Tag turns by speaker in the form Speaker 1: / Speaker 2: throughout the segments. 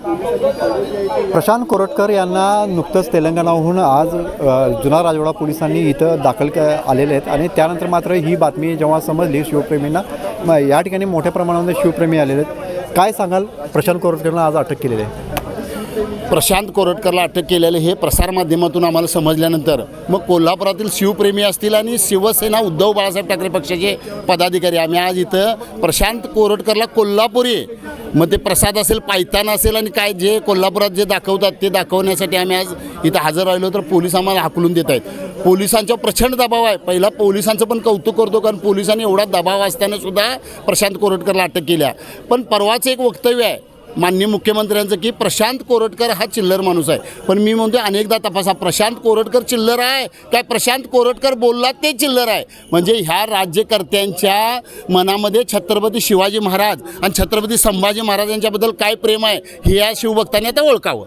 Speaker 1: प्रशांत कोरटकर यांना नुकतंच तेलंगणाहून आज जुना राजवाडा पोलिसांनी इथं दाखल आलेले आहेत आणि त्यानंतर मात्र ही बातमी जेव्हा समजली शिवप्रेमींना या ठिकाणी मोठ्या प्रमाणामध्ये शिवप्रेमी आलेले आहेत. काय सांगाल, प्रशांत कोरटकरला आज अटक केलेली आहे?
Speaker 2: प्रशांत कोरटकरला अटक केलेले हे प्रसारमाध्यमातून आम्हाला समजल्यानंतर मग कोल्हापुरातील शिवप्रेमी असतील आणि शिवसेना उद्धव बाळासाहेब ठाकरे पक्षाचे पदाधिकारी आम्ही आज इथं प्रशांत कोरटकरला कोल्हापुरी मग ते प्रसाद असेल, पायतान असेल आणि काय जे कोल्हापुरात जे दाखवतात ते दाखवण्यासाठी आम्ही आज इथं हजर राहिलो. तर पोलीस आम्हाला हाकलून देत आहेत. पोलिसांचा प्रचंड दबाव आहे. पहिला पोलिसांचं पण कौतुक करतो, कारण पोलिसांनी एवढा दबाव असताना सुद्धा प्रशांत कोरटकरला अटक केल्या. पण परवाचं एक वक्तव्य आहे माननीय मुख्यमंत्र्यांचं की प्रशांत कोरटकर हा चिल्लर माणूस आहे. पण मी म्हणतो अनेकदा तपासा, प्रशांत कोरटकर चिल्लर आहे काय प्रशांत कोरटकर बोलला ते चिल्लर आहे? म्हणजे ह्या राज्यकर्त्यांच्या मनामध्ये छत्रपती शिवाजी महाराज आणि छत्रपती संभाजी महाराज यांच्याबद्दल काय प्रेम आहे हे या शिवभक्तांनी आता ओळखावं.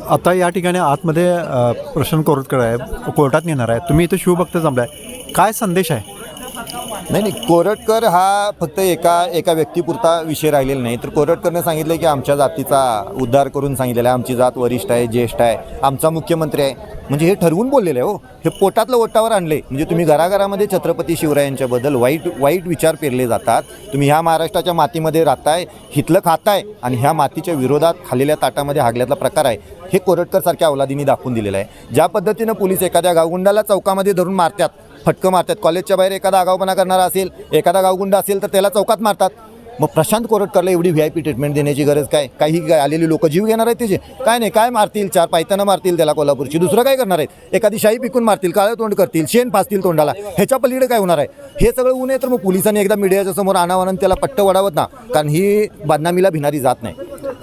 Speaker 1: आता या ठिकाणी आतमध्ये प्रशांत कोरटकर आहे, कोर्टात नेणार आहे. तुम्ही इथं शिवभक्त जमलाय, काय संदेश आहे?
Speaker 3: नाही, कोरटकर हा फक्त एका व्यक्तीपुरता विषय राहिलेला नाही. तर कोरटकरने सांगितलं की आमच्या जातीचा उद्धार करून सांगितलेला आहे, आमची जात वरिष्ठ आहे, ज्येष्ठ आहे, आमचा मुख्यमंत्री आहे. म्हणजे हे ठरवून बोललेलं आहे. हो, हे पोटातलं ओटावर आणले. म्हणजे तुम्ही घराघरामध्ये छत्रपती शिवरायांच्याबद्दल वाईट विचार पेरले जातात. तुम्ही ह्या महाराष्ट्राच्या मातीमध्ये राहताय, हिथलं खाताय आणि ह्या मातीच्या विरोधात खाल्लेल्या ताटामध्ये हागल्यातला प्रकार आहे. हे कोरटकरसारख्या अवलादींनी दाखवून दिलेलं आहे. ज्या पद्धतीनं पोलीस एखाद्या गावगुंडाला चौकामध्ये धरून मारतात, फटकं मारतात, कॉलेजच्या बाहेर एखादा आगाऊपणा करणारा असेल, एखादा गावगुंडा असेल तर त्याला चौकात मारतात. मग प्रशांत कोरटकरला एवढी VIP ट्रीटमेंट देण्याची गरज काय? काही आलेली लोक जीव घेणार आहेत त्याचे? काय नाही, काय मारतील, 4 पायतानं मारतील त्याला कोल्हापूरची, दुसरं काय करणार आहेत? एखादी शाही पिकून मारतील, काळं तोंड करतील, शेण पाजतील तोंडाला, ह्याच्या पलीकडे काय होणार आहे? हे सगळं ऊन आहे. तर मग पोलिसांनी एकदा मीडियाच्या समोर आणावं आणि त्याला पट्ट वडावत ना, कारण ही बदनामीला भिणारी जात नाही,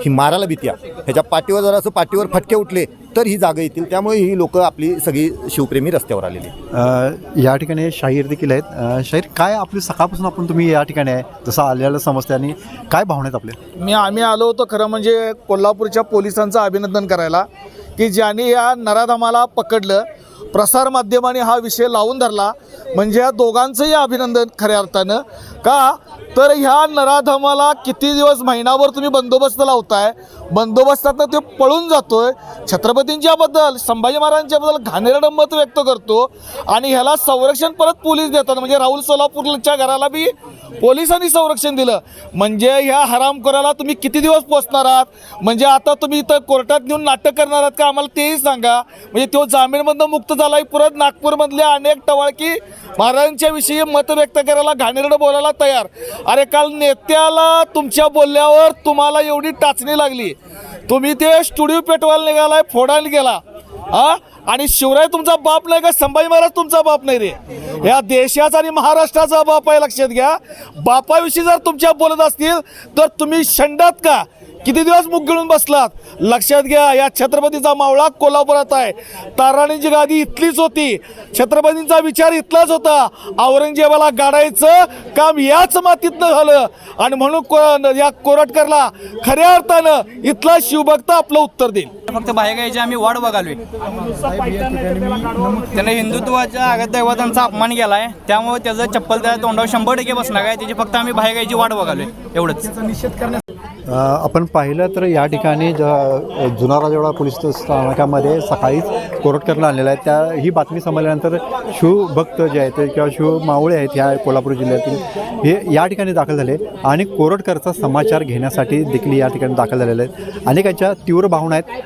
Speaker 3: ही मारायला भीती आहे. ह्याच्या पाठीवर जरा असं पाठीवर फटके उठले तर ही जागा येतील. त्यामुळे ही लोक आपली सगळी शिवप्रेमी रस्त्यावर आलेली.
Speaker 1: या ठिकाणी शाहीर देखील आहेत. शाहीर, काय आपली सकाळपासून तुम्ही या ठिकाणी आहे जसं आलेलं समजते आणि काय भावना आहेत आपल्या?
Speaker 4: आम्ही आलो होतो खरं म्हणजे कोल्हापूरच्या पोलिसांचं अभिनंदन करायला की ज्यांनी या नराधमाला पकडलं. प्रसारमाध्यमाने हा विषय लावून धरला म्हणजे या दोघांचंही अभिनंदन खऱ्या अर्थानं. का तर ह्या नराधमाला किती दिवस, महिनाभर तुम्ही बंदोबस्त लावताय, बंदोबस्तातनं ते पळून जातोय, छत्रपतींच्याबद्दल, संभाजी महाराजांच्याबद्दल घाणेरडं मत व्यक्त करतो आणि ह्याला संरक्षण परत पोलीस देतात. म्हणजे राहुल सोलापूरच्या घराला बी पोलिसांनी संरक्षण दिलं. म्हणजे ह्या हरामखोराला तुम्ही किती दिवस पोचणार आहात? म्हणजे आता तुम्ही इथं कोर्टात नेऊन नाटक करणार आहात का? आम्हाला तेही सांगा. म्हणजे तो जामीनमधनं मुक्त झाला, परत नागपूरमधल्या अनेक टवाळकी महाराजांच्या विषयी मत व्यक्त करायला, घाणेरडं बोलायला तयार. अरे काल नेत्याला तुमच्या बोलल्यावर तुम्हाला एवढी टाचणी लागली, तुम्ही ते स्टुडिओ पेटवायला निघालाय, फोडायला गेला. आणि शिवराय तुमचा बाप नाही का? संभाजी महाराज तुमचा बाप नाही रे, या देशाचा आणि महाराष्ट्राचा बाप आहे, लक्षात घ्या. बापाविषयी जर तुमच्या बोलत असतील तर तुम्ही शंडात का? किती दिवस मुख गिळून बसलात? लक्षात घ्या, या छत्रपतीचा मावळा कोल्हापुरात आहे. ताराणीची गादी इथलीच होती, छत्रपतींचा विचार इथलाच होता. औरंगजेबाला गाडायचं काम याच मातीतनं झालं आणि म्हणून या कोरटकरला खऱ्या अर्थानं इथला शिवभक्त आपलं उत्तर देईल.
Speaker 5: फक्त बाहेर आम्ही वाट बघालोय. त्याने हिंदुत्वाच्या आगत दैवतांचा अपमान केला आहे, त्यामुळे त्याचं चप्पल त्या तोंडावर 100% बसणार आहे. त्याची फक्त आम्ही बाहेर वाट बघालोय, एवढंच.
Speaker 4: निषेध करण्यात
Speaker 1: आपण पाहिलं तर या ठिकाणी जुना राजवाडा पोलीस स्थानकामध्ये सकाळीच कोरटकरला आणलेला आहे. ही बातमी समजल्यानंतर शिवभक्त जे आहेत किंवा शिव मावळे आहेत ह्या कोल्हापूर जिल्ह्यातील, हे या ठिकाणी दाखल झाले आणि कोरटकरचा समाचार घेण्यासाठी देखील या ठिकाणी दाखल झालेले आहेत. अनेकांच्या तीव्र भावना आहेत.